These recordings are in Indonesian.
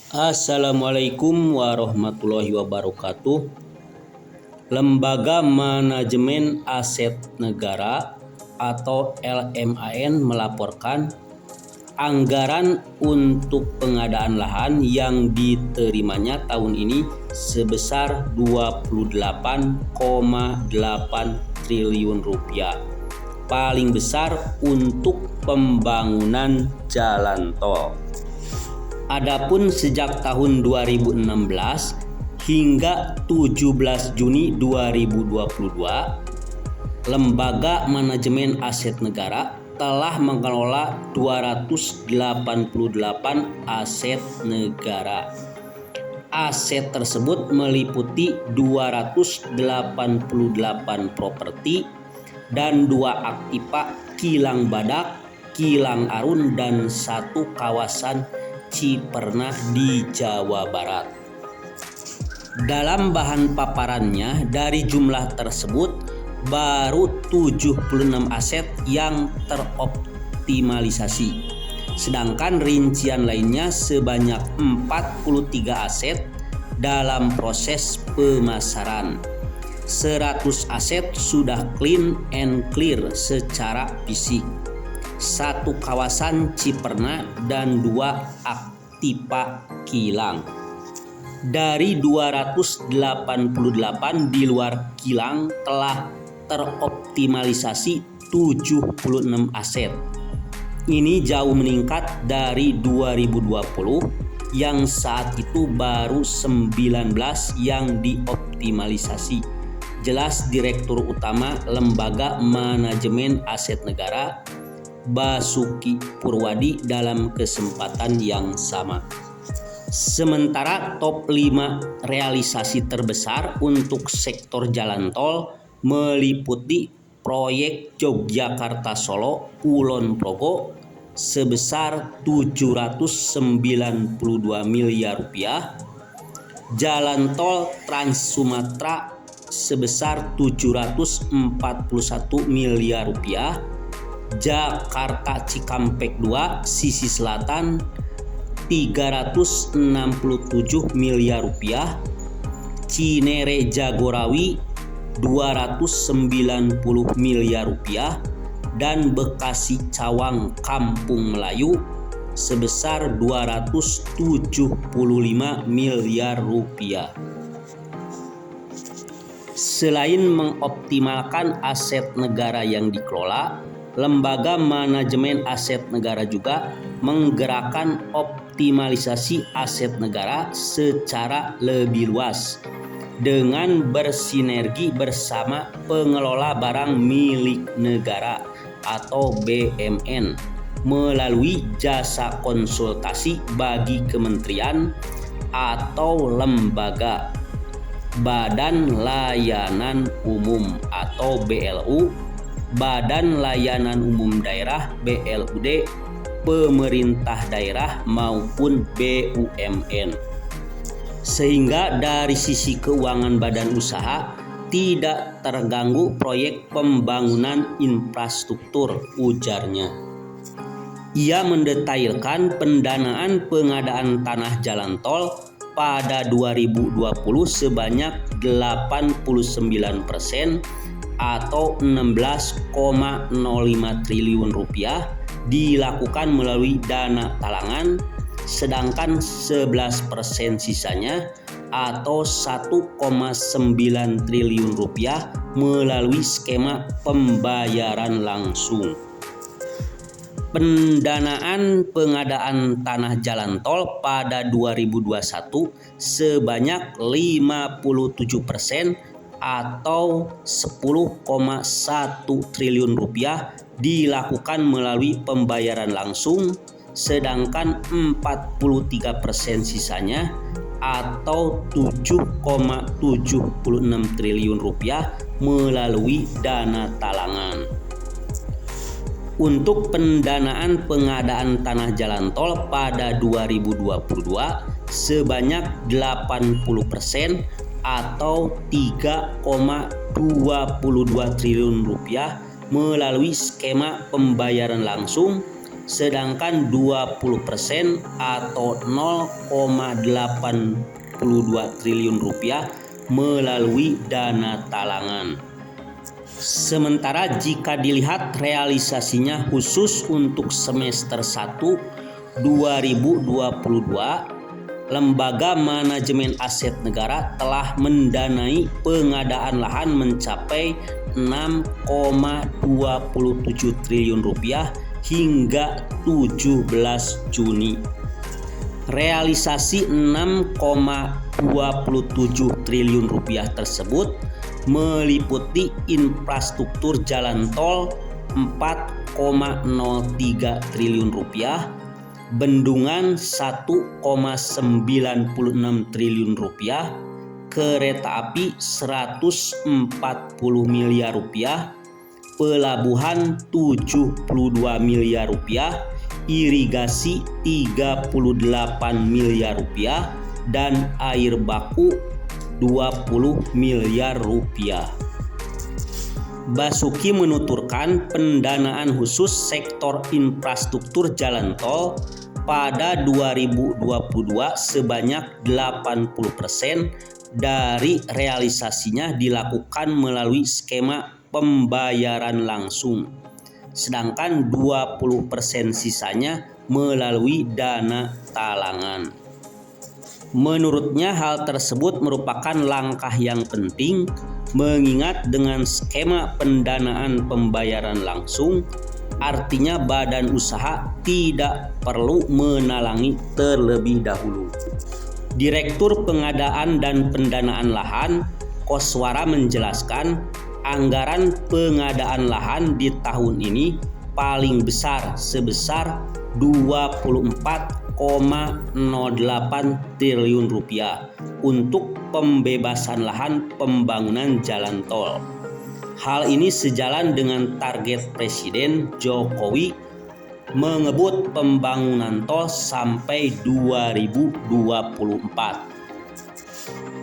Assalamualaikum warahmatullahi wabarakatuh. Lembaga Manajemen Aset Negara atau LMAN melaporkan anggaran untuk pengadaan lahan yang diterimanya tahun ini sebesar 28,8 triliun rupiah. Paling besar untuk pembangunan jalan tol. Adapun sejak tahun 2016 hingga 17 Juni 2022, Lembaga Manajemen Aset Negara telah mengelola 288 aset negara. Aset tersebut meliputi 288 properti dan 2 aktiva kilang badak, kilang arun, dan 1 kawasan Cipernah di Jawa Barat. Dalam bahan paparannya, dari jumlah tersebut baru 76 aset yang teroptimalisasi, sedangkan rincian lainnya sebanyak 43 aset dalam proses pemasaran. 100 aset sudah clean and clear secara fisik, 1 kawasan Cipernah dan 2 aktiva kilang. Dari 288 di luar kilang telah teroptimalisasi 76 aset. Ini jauh meningkat dari 2020 yang saat itu baru 19 yang dioptimalisasi. Jelas Direktur Utama Lembaga Manajemen Aset Negara Basuki Purwadi dalam kesempatan yang sama. Sementara top 5 realisasi terbesar untuk sektor jalan tol meliputi proyek Yogyakarta Solo Kulon Progo sebesar 792 miliar rupiah, jalan tol Trans Sumatera sebesar 741 miliar rupiah, Jakarta Cikampek 2 sisi selatan 367 miliar rupiah, Cinere Jagorawi 290 miliar rupiah, dan Bekasi Cawang Kampung Melayu sebesar 275 miliar rupiah. Selain mengoptimalkan aset negara yang dikelola, Lembaga Manajemen Aset Negara juga menggerakkan optimalisasi aset negara secara lebih luas dengan bersinergi bersama pengelola barang milik negara atau BMN melalui jasa konsultasi bagi kementerian atau lembaga, Badan Layanan Umum atau BLU, Badan Layanan Umum Daerah BLUD, pemerintah daerah maupun BUMN. Sehingga dari sisi keuangan badan usaha tidak terganggu proyek pembangunan infrastruktur, ujarnya. Ia mendetailkan pendanaan pengadaan tanah jalan tol pada 2020 sebanyak 89% atau 16,05 triliun rupiah dilakukan melalui dana talangan, sedangkan 11% sisanya atau 1,9 triliun rupiah melalui skema pembayaran langsung. Pendanaan pengadaan tanah jalan tol pada 2021 sebanyak 57% atau 10,1 triliun rupiah dilakukan melalui pembayaran langsung, sedangkan 43% sisanya atau 7,76 triliun rupiah melalui dana talangan. Untuk pendanaan pengadaan tanah jalan tol pada 2022 sebanyak 80% atau 3,22 triliun rupiah melalui skema pembayaran langsung, sedangkan 20% atau 0,82 triliun rupiah melalui dana talangan. Sementara jika dilihat realisasinya khusus untuk semester 1 2022, Lembaga Manajemen Aset Negara telah mendanai pengadaan lahan mencapai 6,27 triliun rupiah hingga 17 Juni. Realisasi 6,27 triliun rupiah tersebut meliputi infrastruktur jalan tol 4,03 triliun rupiah, bendungan 1,96 triliun rupiah, kereta api 140 miliar rupiah, pelabuhan 72 miliar rupiah, irigasi 38 miliar rupiah, dan air baku 20 miliar rupiah. Basuki menuturkan pendanaan khusus sektor infrastruktur jalan tol pada 2022 sebanyak 80% dari realisasinya dilakukan melalui skema pembayaran langsung, sedangkan 20% sisanya melalui dana talangan. Menurutnya hal tersebut merupakan langkah yang penting mengingat dengan skema pendanaan pembayaran langsung, artinya badan usaha tidak perlu menalangi terlebih dahulu. Direktur Pengadaan dan Pendanaan Lahan, Koswara menjelaskan, anggaran pengadaan lahan di tahun ini paling besar sebesar 24,08 triliun rupiah untuk pembebasan lahan pembangunan jalan tol. Hal ini sejalan dengan target Presiden Jokowi mengebut pembangunan tol sampai 2024.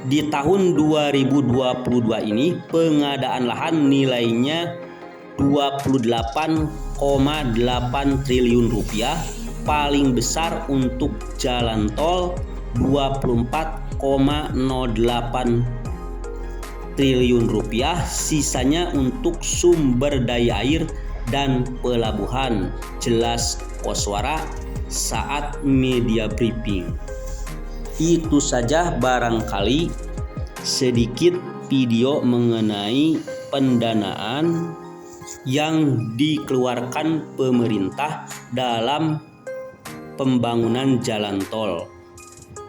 Di tahun 2022 ini pengadaan lahan nilainya 28,8 triliun rupiah, paling besar untuk jalan tol 24,08 triliun rupiah, sisanya untuk sumber daya air dan pelabuhan, jelas Koswara saat media briefing. Itu saja barangkali sedikit video mengenai pendanaan yang dikeluarkan pemerintah dalam pembangunan jalan tol.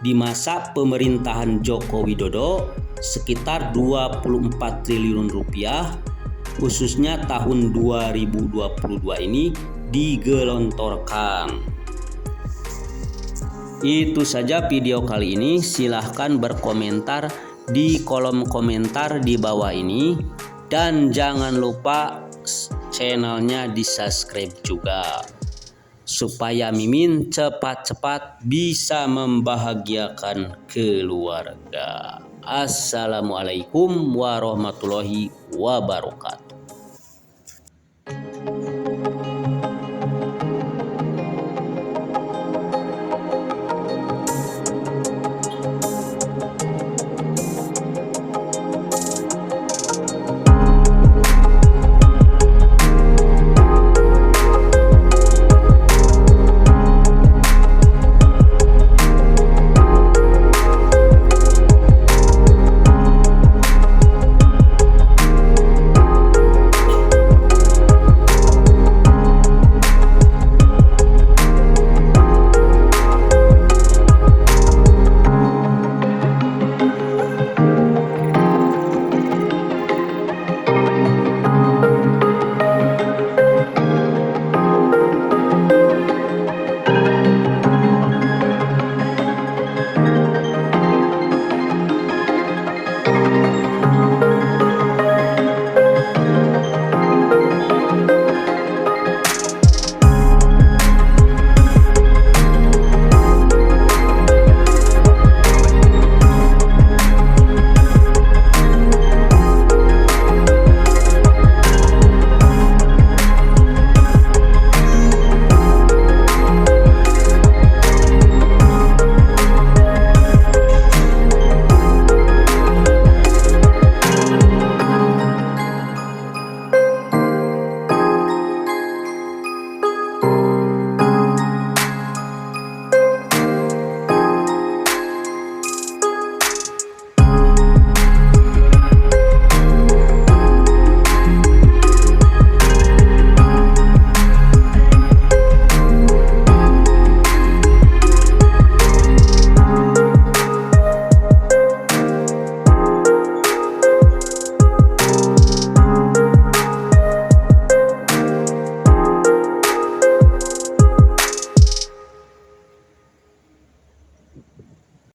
Di masa pemerintahan Joko Widodo sekitar 24 triliun rupiah, khususnya tahun 2022 ini digelontorkan. Itu saja video kali ini. Silahkan berkomentar di kolom komentar di bawah ini. Dan jangan lupa channelnya di subscribe juga. Supaya Mimin cepat-cepat bisa membahagiakan keluarga. Assalamualaikum warahmatullahi wabarakatuh.